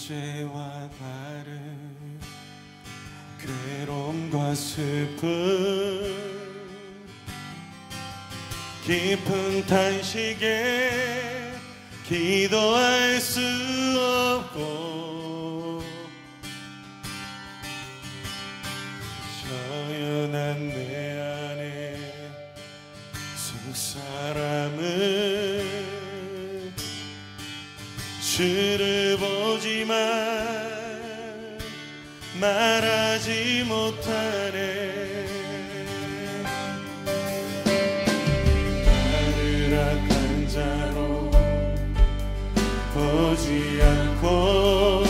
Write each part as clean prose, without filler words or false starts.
어제와 다른 괴로움과 슬픔, 깊은 탄식에 기도할 수 없고, 저연한 내 안에 속 사람은 주를 보지만 말하지 못하네. 나를 악한 자로 보지 않고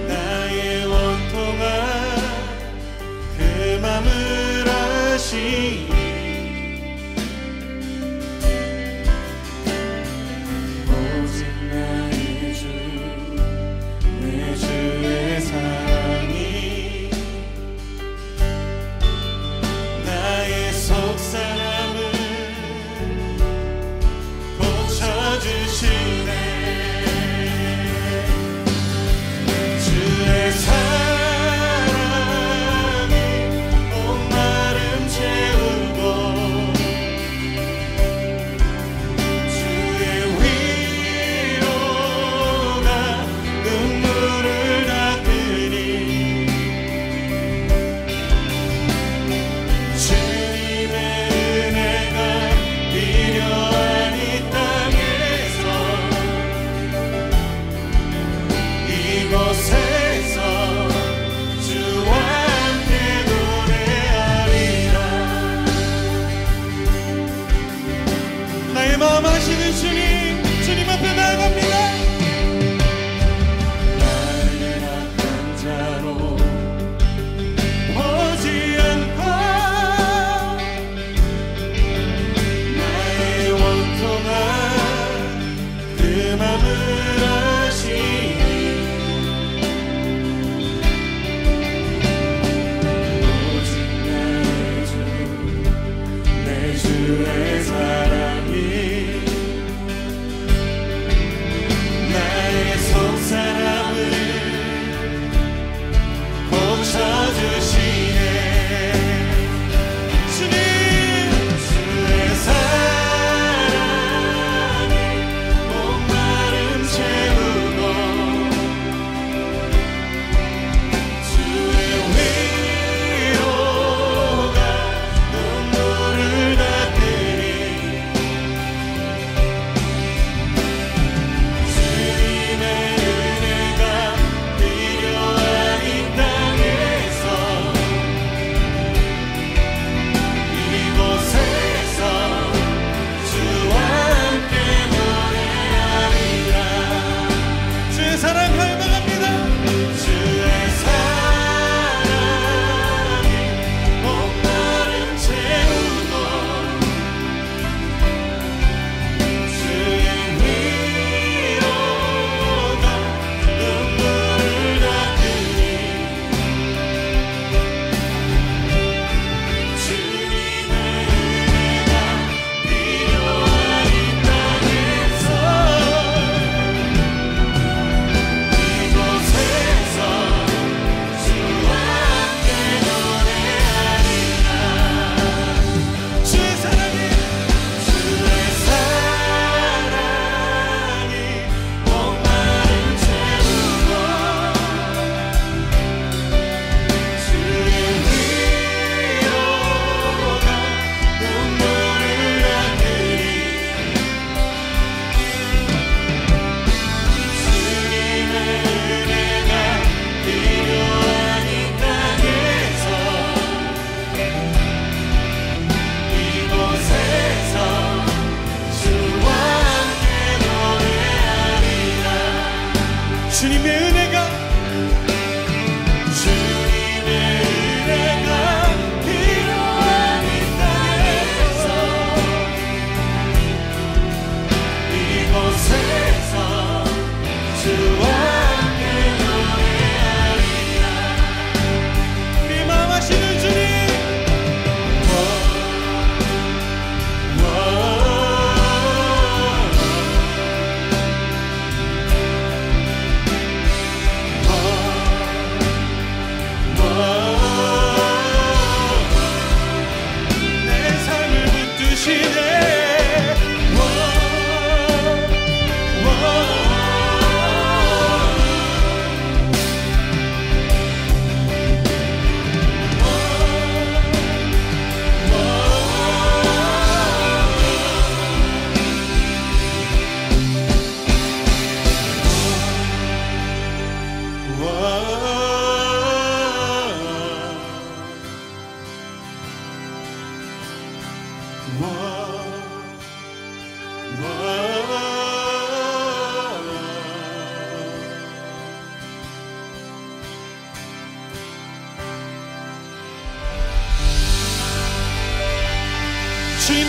나의 원통한 그 맘을 아시니, 오직 나의 주, 내 주의 사랑이 나의 속사람을 고쳐주시네.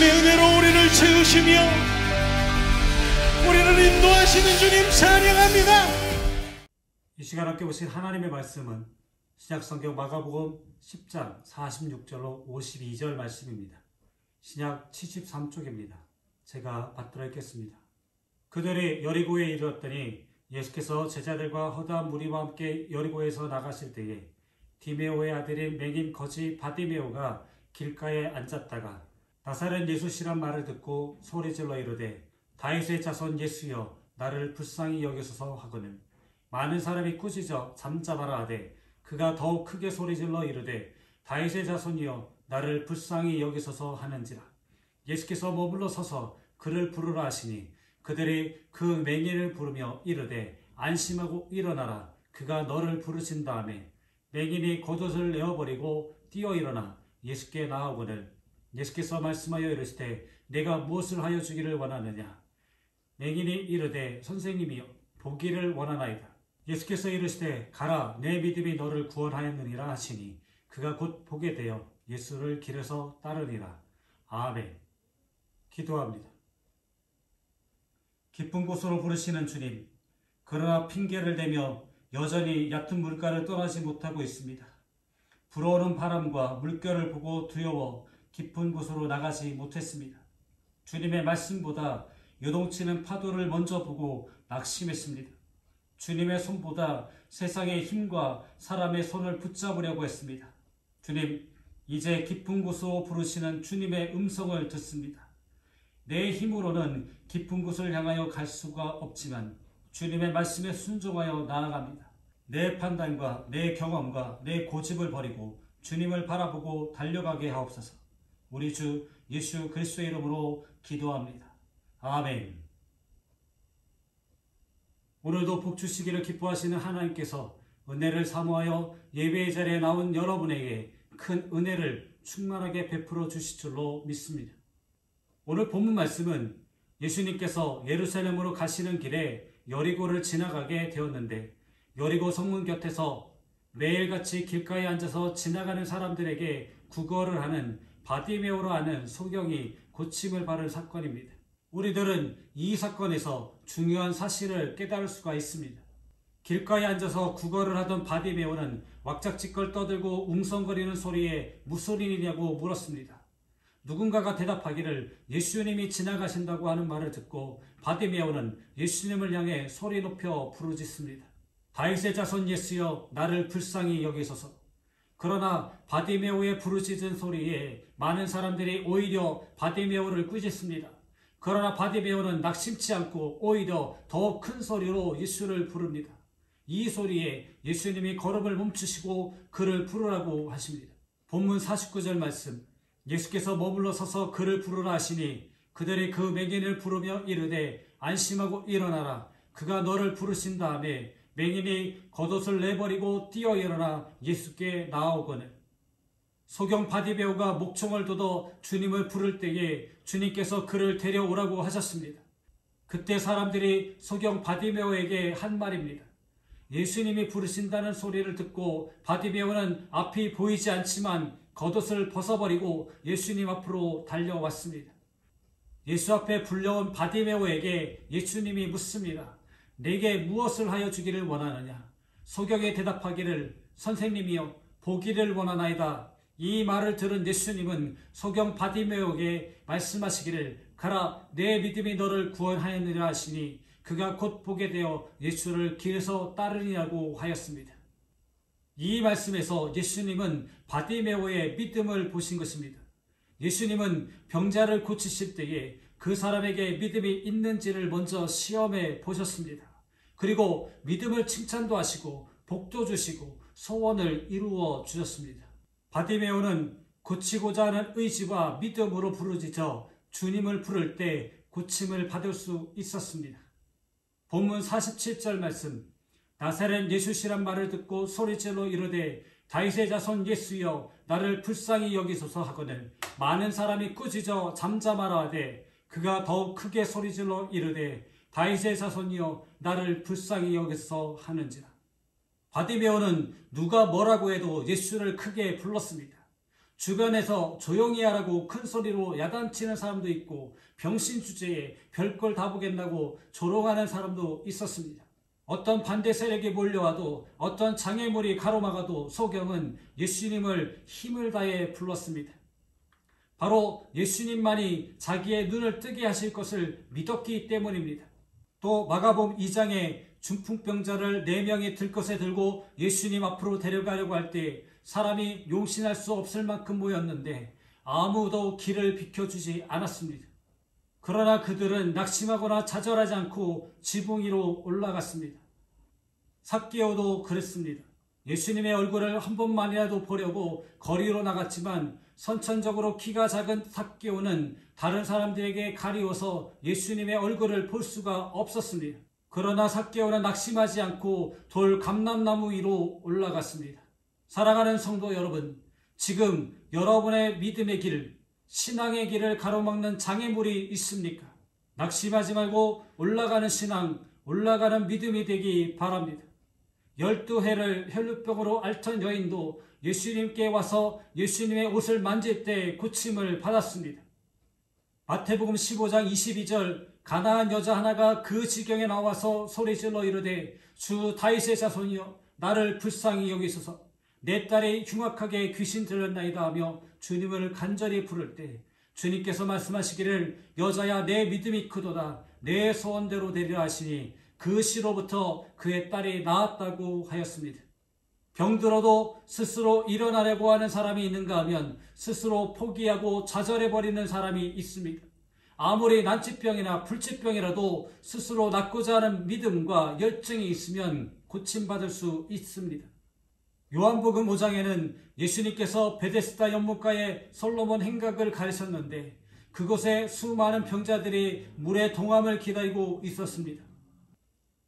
주님의 은혜로 우리를 채우시며 우리를 인도하시는 주님 찬양합니다. 이 시간 함께 보신 하나님의 말씀은 신약성경 마가복음 10장 46절로 52절 말씀입니다. 신약 73쪽입니다. 제가 받들어 읽겠습니다. 그들이 여리고에 이르렀더니 예수께서 제자들과 허다한 무리와 함께 여리고에서 나가실 때에 디메오의 아들인 맹인 거지 바디메오가 길가에 앉았다가 나사렛 예수시란 말을 듣고 소리질러 이르되 다윗의 자손 예수여 나를 불쌍히 여기소서 하거늘 많은 사람이 꾸짖어 잠잠하라 하되 그가 더욱 크게 소리질러 이르되 다윗의 자손이여 나를 불쌍히 여기소서 하는지라. 예수께서 머물러 서서 그를 부르라 하시니 그들이 그 맹인을 부르며 이르되 안심하고 일어나라 그가 너를 부르신 다음에 맹인이 겉옷을 내어버리고 뛰어 일어나 예수께 나아오거늘 예수께서 말씀하여 이르시되 내가 무엇을 하여 주기를 원하느냐. 맹인이 이르되 선생님이여 보기를 원하나이다. 예수께서 이르시되 가라 내 믿음이 너를 구원하였느니라 하시니 그가 곧 보게 되어 예수를 길에서 따르니라. 아멘. 기도합니다. 깊은 곳으로 부르시는 주님, 그러나 핑계를 대며 여전히 얕은 물가를 떠나지 못하고 있습니다. 불어오는 바람과 물결을 보고 두려워 깊은 곳으로 나가지 못했습니다. 주님의 말씀보다 요동치는 파도를 먼저 보고 낙심했습니다. 주님의 손보다 세상의 힘과 사람의 손을 붙잡으려고 했습니다. 주님, 이제 깊은 곳으로 부르시는 주님의 음성을 듣습니다. 내 힘으로는 깊은 곳을 향하여 갈 수가 없지만 주님의 말씀에 순종하여 나아갑니다. 내 판단과 내 경험과 내 고집을 버리고 주님을 바라보고 달려가게 하옵소서. 우리 주 예수 그리스도의 이름으로 기도합니다. 아멘. 오늘도 복 주시기를 기뻐하시는 하나님께서 은혜를 사모하여 예배의 자리에 나온 여러분에게 큰 은혜를 충만하게 베풀어 주실 줄로 믿습니다. 오늘 본문 말씀은 예수님께서 예루살렘으로 가시는 길에 여리고를 지나가게 되었는데 여리고 성문 곁에서 매일같이 길가에 앉아서 지나가는 사람들에게 구걸을 하는 바디메오로 하는 소경이 고침을 받은 사건입니다. 우리들은 이 사건에서 중요한 사실을 깨달을 수가 있습니다. 길가에 앉아서 구걸을 하던 바디메오는 왁작지껄 떠들고 웅성거리는 소리에 무슨 일이냐고 물었습니다. 누군가가 대답하기를 예수님이 지나가신다고 하는 말을 듣고 바디메오는 예수님을 향해 소리 높여 부르짖습니다. 다윗의 자손 예수여 나를 불쌍히 여기소서. 그러나 바디메오의 부르짖은 소리에 많은 사람들이 오히려 바디메오를 꾸짖습니다. 그러나 바디메오는 낙심치 않고 오히려 더 큰 소리로 예수를 부릅니다. 이 소리에 예수님이 걸음을 멈추시고 그를 부르라고 하십니다. 본문 49절 말씀, 예수께서 머물러 서서 그를 부르라 하시니 그들이 그 맹인을 부르며 이르되 안심하고 일어나라 그가 너를 부르신 다음에 맹인이 겉옷을 내버리고 뛰어 일어나 예수께 나아오거늘. 소경 바디메오가 목청을 돋워 주님을 부를 때에 주님께서 그를 데려오라고 하셨습니다. 그때 사람들이 소경 바디메오에게 한 말입니다. 예수님이 부르신다는 소리를 듣고 바디메오는 앞이 보이지 않지만 겉옷을 벗어버리고 예수님 앞으로 달려왔습니다. 예수 앞에 불려온 바디메오에게 예수님이 묻습니다. 내게 무엇을 하여 주기를 원하느냐? 소경이 대답하기를 선생님이여 보기를 원하나이다. 이 말을 들은 예수님은 소경 바디메오에게 말씀하시기를 가라 내 믿음이 너를 구원하였느라 하시니 그가 곧 보게 되어 예수를 길에서 따르니라고 하였습니다. 이 말씀에서 예수님은 바디메오의 믿음을 보신 것입니다. 예수님은 병자를 고치실 때에 그 사람에게 믿음이 있는지를 먼저 시험해 보셨습니다. 그리고 믿음을 칭찬도 하시고 복도 주시고 소원을 이루어 주셨습니다. 바디메오는 고치고자 하는 의지와 믿음으로 부르짖어 주님을 부를 때 고침을 받을 수 있었습니다. 본문 47절 말씀, 나사렛 예수시란 말을 듣고 소리질러 이르되 다윗의 자손 예수여 나를 불쌍히 여기소서 하거늘 많은 사람이 꾸짖어 잠잠하라 하되 그가 더욱 크게 소리질러 이르되 다윗의 자손이여 나를 불쌍히 여기소서 하는지라. 바디메오는 누가 뭐라고 해도 예수를 크게 불렀습니다. 주변에서 조용히 하라고 큰 소리로 야단치는 사람도 있고 병신 주제에 별걸 다 보겠다고 조롱하는 사람도 있었습니다. 어떤 반대 세력이 몰려와도 어떤 장애물이 가로막아도 소경은 예수님을 힘을 다해 불렀습니다. 바로 예수님만이 자기의 눈을 뜨게 하실 것을 믿었기 때문입니다. 또 마가복음 2장에 중풍병자를 4명이 들것에 들고 예수님 앞으로 데려가려고 할 때 사람이 용신할 수 없을 만큼 모였는데 아무도 길을 비켜주지 않았습니다. 그러나 그들은 낙심하거나 좌절하지 않고 지붕 위로 올라갔습니다. 삭개오도 그랬습니다. 예수님의 얼굴을 한 번만이라도 보려고 거리로 나갔지만 선천적으로 키가 작은 삭개오는 다른 사람들에게 가리워서 예수님의 얼굴을 볼 수가 없었습니다. 그러나 삭개오는 낙심하지 않고 돌 감람나무 위로 올라갔습니다. 사랑하는 성도 여러분, 지금 여러분의 믿음의 길, 신앙의 길을 가로막는 장애물이 있습니까? 낙심하지 말고 올라가는 신앙, 올라가는 믿음이 되기 바랍니다. 12해를 혈루병으로 앓던 여인도 예수님께 와서 예수님의 옷을 만질 때 고침을 받았습니다. 마태복음 15장 22절, 가나안 여자 하나가 그 지경에 나와서 소리질러 이르되 주 다윗의 자손이여 나를 불쌍히 여기소서. 내 딸이 흉악하게 귀신 들렸나이다 하며 주님을 간절히 부를 때 주님께서 말씀하시기를 여자야 내 믿음이 크도다 내 소원대로 되리라 하시니 그 시로부터 그의 딸이 나았다고 하였습니다. 병들어도 스스로 일어나려고 하는 사람이 있는가 하면 스스로 포기하고 좌절해버리는 사람이 있습니다. 아무리 난치병이나 불치병이라도 스스로 낫고자 하는 믿음과 열정이 있으면 고침받을 수 있습니다. 요한복음 5장에는 예수님께서 베데스다 연못가에 솔로몬 행각을 가르쳤는데 그곳에 수많은 병자들이 물의 동함을 기다리고 있었습니다.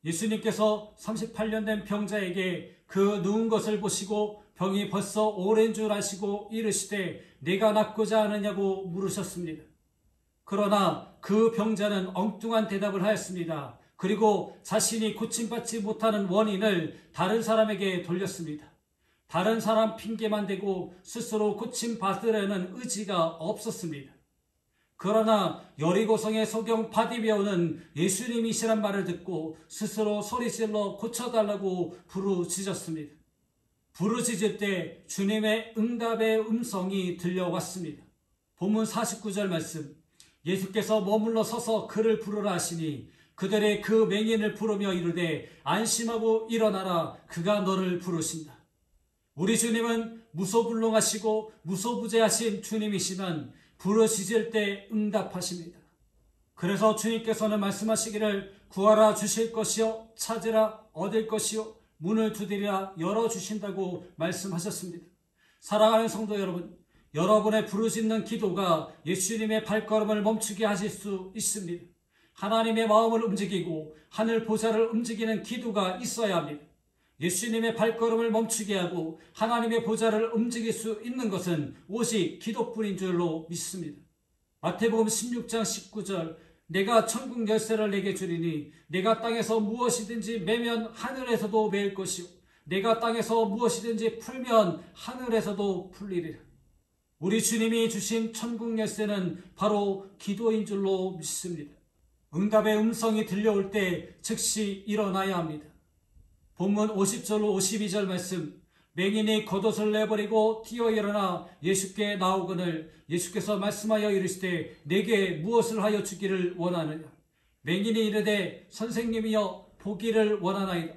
예수님께서 38년 된 병자에게 그 누운 것을 보시고 병이 벌써 오랜 줄 아시고 이르시되 내가 낫고자 하느냐고 물으셨습니다. 그러나 그 병자는 엉뚱한 대답을 하였습니다. 그리고 자신이 고침받지 못하는 원인을 다른 사람에게 돌렸습니다. 다른 사람 핑계만 대고 스스로 고침받으려는 의지가 없었습니다. 그러나 여리고성의 소경 바디메오는 예수님이시란 말을 듣고 스스로 소리질러 고쳐달라고 부르짖었습니다. 부르짖을 때 주님의 응답의 음성이 들려왔습니다. 본문 49절 말씀, 예수께서 머물러 서서 그를 부르라 하시니 그들의 그 맹인을 부르며 이르되 안심하고 일어나라 그가 너를 부르신다. 우리 주님은 무소불능하시고 무소부재하신 주님이시면 부르짖을 때 응답하십니다. 그래서 주님께서는 말씀하시기를 구하라 주실 것이요 찾으라 얻을 것이요 문을 두드리라 열어주신다고 말씀하셨습니다. 사랑하는 성도 여러분, 여러분의 부르짖는 기도가 예수님의 발걸음을 멈추게 하실 수 있습니다. 하나님의 마음을 움직이고 하늘 보좌를 움직이는 기도가 있어야 합니다. 예수님의 발걸음을 멈추게 하고 하나님의 보좌를 움직일 수 있는 것은 오직 기도뿐인 줄로 믿습니다. 마태복음 16장 19절, 내가 천국 열쇠를 내게 주리니 내가 땅에서 무엇이든지 매면 하늘에서도 매일 것이요 내가 땅에서 무엇이든지 풀면 하늘에서도 풀리리라. 우리 주님이 주신 천국 열쇠는 바로 기도인 줄로 믿습니다. 응답의 음성이 들려올 때 즉시 일어나야 합니다. 본문 50절로 52절 말씀, 맹인이 겉옷을 내버리고 뛰어 일어나 예수께 나오거늘 예수께서 말씀하여 이르시되 내게 무엇을 하여 주기를 원하느냐. 맹인이 이르되 선생님이여 보기를 원하나이다.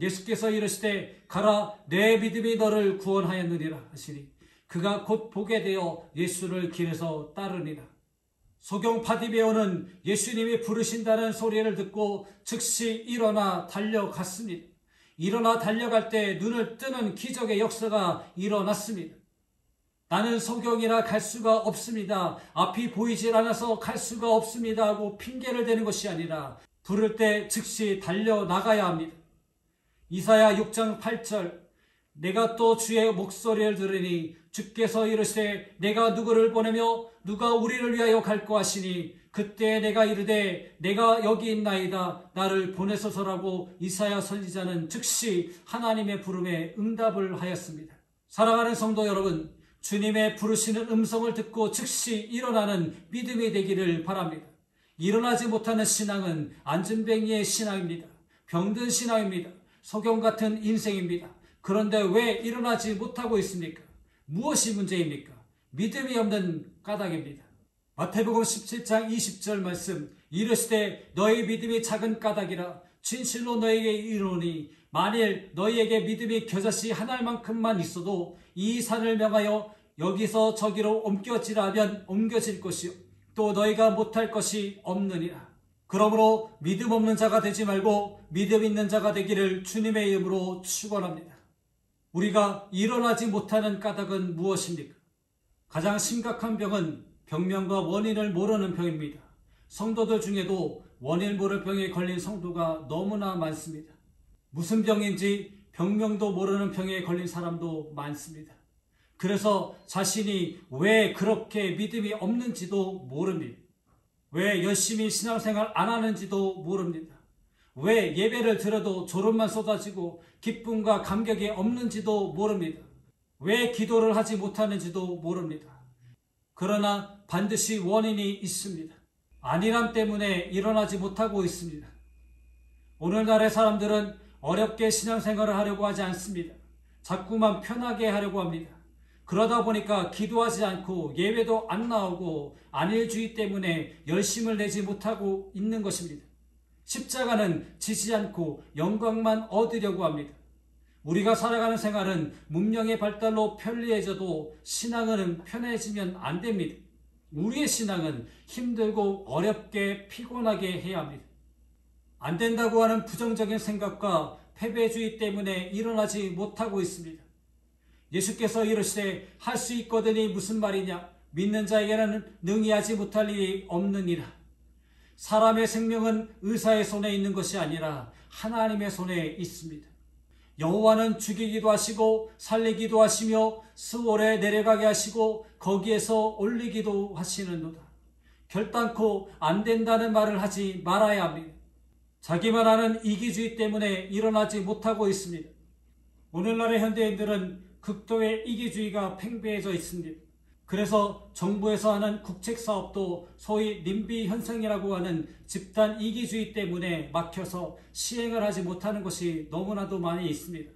예수께서 이르시되 가라 내 믿음이 너를 구원하였느니라 하시니 그가 곧 보게 되어 예수를 길에서 따르니라. 소경 바디메오는 예수님이 부르신다는 소리를 듣고 즉시 일어나 달려갔습니다. 일어나 달려갈 때 눈을 뜨는 기적의 역사가 일어났습니다. 나는 소경이라 갈 수가 없습니다. 앞이 보이질 않아서 갈 수가 없습니다 하고 핑계를 대는 것이 아니라 부를 때 즉시 달려나가야 합니다. 이사야 6장 8절, 내가 또 주의 목소리를 들으니 주께서 이르시되 내가 누구를 보내며 누가 우리를 위하여 갈고 하시니 그때 내가 이르되 내가 여기 있나이다 나를 보내소서라고 이사야 선지자는 즉시 하나님의 부름에 응답을 하였습니다. 사랑하는 성도 여러분, 주님의 부르시는 음성을 듣고 즉시 일어나는 믿음이 되기를 바랍니다. 일어나지 못하는 신앙은 안진뱅이의 신앙입니다. 병든 신앙입니다. 소경 같은 인생입니다. 그런데 왜 일어나지 못하고 있습니까? 무엇이 문제입니까? 믿음이 없는 까닭입니다. 마태복음 17장 20절 말씀, 이르시되 너희 믿음이 작은 까닭이라 진실로 너희에게 이르노니 만일 너희에게 믿음이 겨자씨 한 알만큼만 있어도 이 산을 명하여 여기서 저기로 옮겨지라 하면 옮겨질 것이요 또 너희가 못할 것이 없느니라. 그러므로 믿음 없는 자가 되지 말고 믿음 있는 자가 되기를 주님의 이름으로 축원합니다. 우리가 일어나지 못하는 까닭은 무엇입니까? 가장 심각한 병은 병명과 원인을 모르는 병입니다. 성도들 중에도 원인 모를 병에 걸린 성도가 너무나 많습니다. 무슨 병인지 병명도 모르는 병에 걸린 사람도 많습니다. 그래서 자신이 왜 그렇게 믿음이 없는지도 모릅니다. 왜 열심히 신앙생활 안 하는지도 모릅니다. 왜 예배를 드려도 졸음만 쏟아지고 기쁨과 감격이 없는지도 모릅니다. 왜 기도를 하지 못하는지도 모릅니다. 그러나 반드시 원인이 있습니다. 안일함 때문에 일어나지 못하고 있습니다. 오늘날의 사람들은 어렵게 신앙생활을 하려고 하지 않습니다. 자꾸만 편하게 하려고 합니다. 그러다 보니까 기도하지 않고 예배도 안 나오고 안일주의 때문에 열심을 내지 못하고 있는 것입니다. 십자가는 지지 않고 영광만 얻으려고 합니다. 우리가 살아가는 생활은 문명의 발달로 편리해져도 신앙은 편해지면 안 됩니다. 우리의 신앙은 힘들고 어렵게 피곤하게 해야 합니다. 안 된다고 하는 부정적인 생각과 패배주의 때문에 일어나지 못하고 있습니다. 예수께서 이르시되 할 수 있거든이 무슨 말이냐? 믿는 자에게는 능히 하지 못할 일이 없느니라. 사람의 생명은 의사의 손에 있는 것이 아니라 하나님의 손에 있습니다. 여호와는 죽이기도 하시고 살리기도 하시며 스올에 내려가게 하시고 거기에서 올리기도 하시는도다. 결단코 안 된다는 말을 하지 말아야 합니다. 자기만 아는 이기주의 때문에 일어나지 못하고 있습니다. 오늘날의 현대인들은 극도의 이기주의가 팽배해져 있습니다. 그래서 정부에서 하는 국책사업도 소위 님비 현상이라고 하는 집단 이기주의 때문에 막혀서 시행을 하지 못하는 것이 너무나도 많이 있습니다.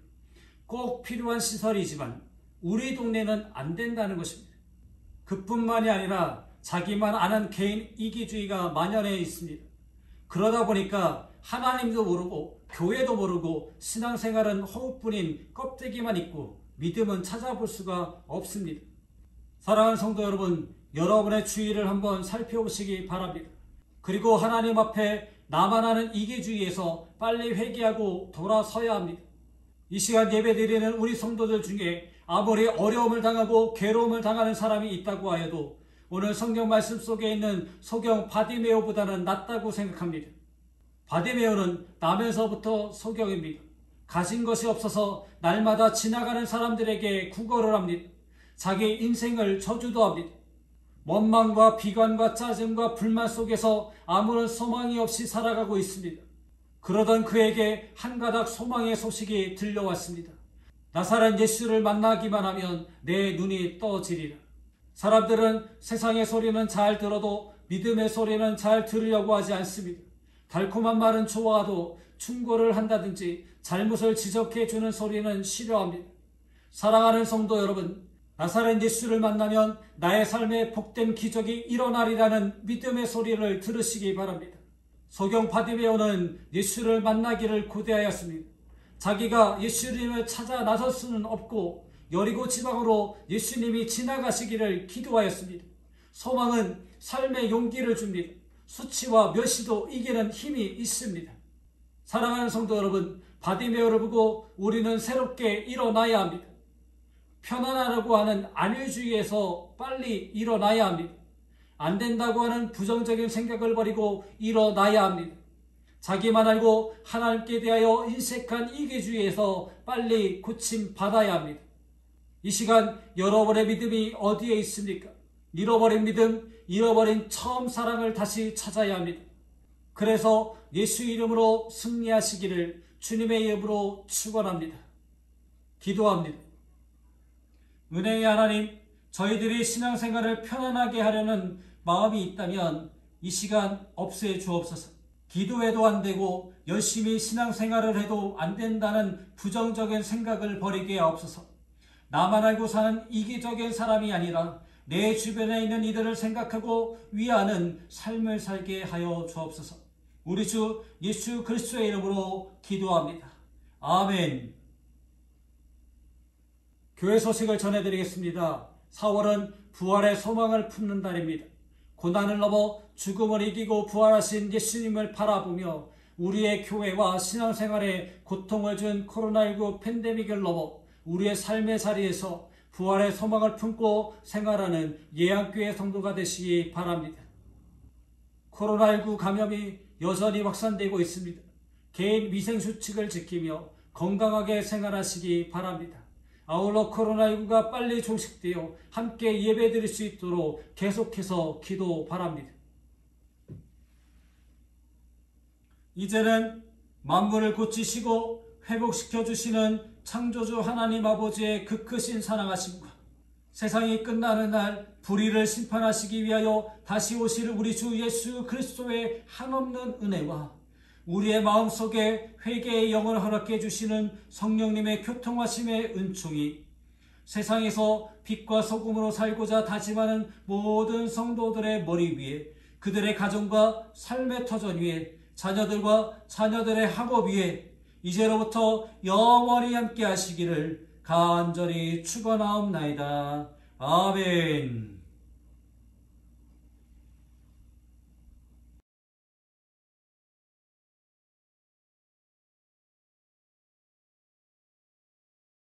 꼭 필요한 시설이지만 우리 동네는 안 된다는 것입니다. 그뿐만이 아니라 자기만 아는 개인 이기주의가 만연해 있습니다. 그러다 보니까 하나님도 모르고 교회도 모르고 신앙생활은 허우뿐인 껍데기만 있고 믿음은 찾아볼 수가 없습니다. 사랑하는 성도 여러분, 여러분의 주의를 한번 살펴보시기 바랍니다. 그리고 하나님 앞에 나만 아는 이기주의에서 빨리 회개하고 돌아서야 합니다. 이 시간 예배드리는 우리 성도들 중에 아무리 어려움을 당하고 괴로움을 당하는 사람이 있다고 하여도 오늘 성경 말씀 속에 있는 소경 바디메오보다는 낫다고 생각합니다. 바디메오는 나면서부터 소경입니다. 가진 것이 없어서 날마다 지나가는 사람들에게 구걸을 합니다. 자기 인생을 저주도 합니다. 원망과 비관과 짜증과 불만 속에서 아무런 소망이 없이 살아가고 있습니다. 그러던 그에게 한 가닥 소망의 소식이 들려왔습니다. 나사렛 예수를 만나기만 하면 내 눈이 떠지리라. 사람들은 세상의 소리는 잘 들어도 믿음의 소리는 잘 들으려고 하지 않습니다. 달콤한 말은 좋아도 충고를 한다든지 잘못을 지적해주는 소리는 싫어합니다. 사랑하는 성도 여러분, 나사렛 예수를 만나면 나의 삶에 복된 기적이 일어나리라는 믿음의 소리를 들으시기 바랍니다. 소경 바디메오는 예수를 만나기를 고대하였습니다. 자기가 예수님을 찾아 나설 수는 없고 여리고 지방으로 예수님이 지나가시기를 기도하였습니다. 소망은 삶의 용기를 줍니다. 수치와 멸시도 이기는 힘이 있습니다. 사랑하는 성도 여러분, 바디메오를 보고 우리는 새롭게 일어나야 합니다. 편안하라고 하는 안일주의에서 빨리 일어나야 합니다. 안 된다고 하는 부정적인 생각을 버리고 일어나야 합니다. 자기만 알고 하나님께 대하여 인색한 이기주의에서 빨리 고침받아야 합니다. 이 시간 여러분의 믿음이 어디에 있습니까? 잃어버린 믿음, 잃어버린 처음 사랑을 다시 찾아야 합니다. 그래서 예수 이름으로 승리하시기를 주님의 이름으로 축원합니다. 기도합니다. 은혜의 하나님, 저희들이 신앙생활을 편안하게 하려는 마음이 있다면 이 시간 없애 주옵소서. 기도해도 안 되고 열심히 신앙생활을 해도 안 된다는 부정적인 생각을 버리게 하옵소서. 나만 알고 사는 이기적인 사람이 아니라 내 주변에 있는 이들을 생각하고 위하는 삶을 살게 하여 주옵소서. 우리 주 예수 그리스도의 이름으로 기도합니다. 아멘. 교회 소식을 전해드리겠습니다. 4월은 부활의 소망을 품는 달입니다. 고난을 넘어 죽음을 이기고 부활하신 예수님을 바라보며 우리의 교회와 신앙생활에 고통을 준 코로나19 팬데믹을 넘어 우리의 삶의 자리에서 부활의 소망을 품고 생활하는 예안교회 성도가 되시기 바랍니다. 코로나19 감염이 여전히 확산되고 있습니다. 개인 위생수칙을 지키며 건강하게 생활하시기 바랍니다. 아울러 코로나19가 빨리 종식되어 함께 예배드릴 수 있도록 계속해서 기도 바랍니다. 이제는 만물을 고치시고 회복시켜 주시는 창조주 하나님 아버지의 그 크신 사랑하심과 세상이 끝나는 날 불의를 심판하시기 위하여 다시 오실 우리 주 예수 그리스도의 한없는 은혜와 우리의 마음속에 회개의 영을 허락해 주시는 성령님의 교통하심의 은총이 세상에서 빛과 소금으로 살고자 다짐하는 모든 성도들의 머리 위에, 그들의 가정과 삶의 터전 위에, 자녀들과 자녀들의 학업 위에 이제로부터 영원히 함께 하시기를 간절히 축원하옵나이다. 아멘.